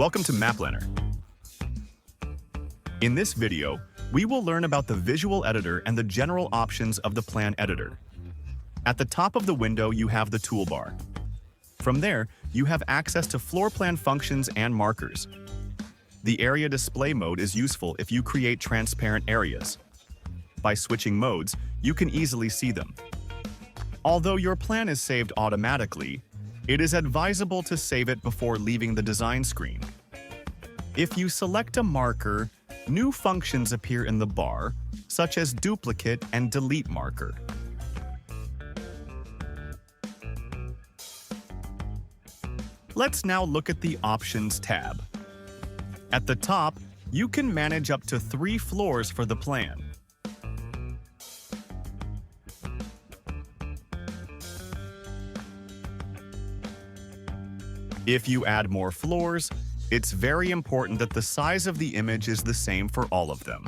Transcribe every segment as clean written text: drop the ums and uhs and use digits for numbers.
Welcome to Mapplanner. In this video, we will learn about the visual editor and the general options of the plan editor. At the top of the window, you have the toolbar. From there, you have access to floor plan functions and markers. The area display mode is useful if you create transparent areas. By switching modes, you can easily see them. Although your plan is saved automatically, it is advisable to save it before leaving the design screen. If you select a marker, new functions appear in the bar, such as duplicate and delete marker. Let's now look at the Options tab. At the top, you can manage up to 3 floors for the plan. If you add more floors, it's very important that the size of the image is the same for all of them.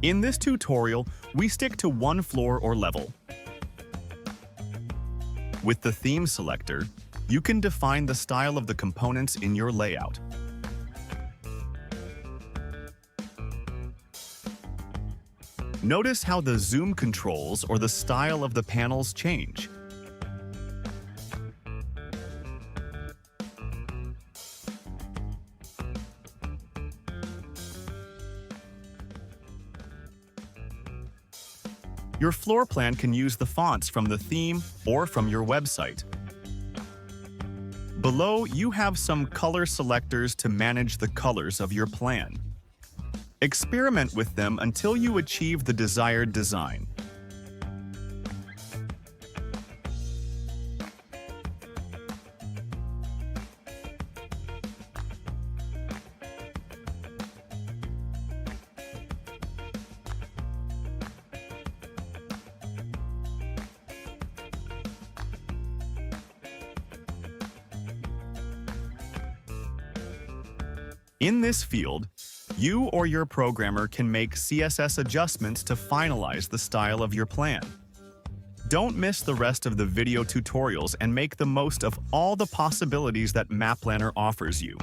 In this tutorial, we stick to 1 floor or level. With the theme selector, you can define the style of the components in your layout. Notice how the zoom controls or the style of the panels change. Your floor plan can use the fonts from the theme or from your website. Below, you have some color selectors to manage the colors of your plan. Experiment with them until you achieve the desired design. In this field, you or your programmer can make CSS adjustments to finalize the style of your plan. Don't miss the rest of the video tutorials and make the most of all the possibilities that Mapplanner offers you.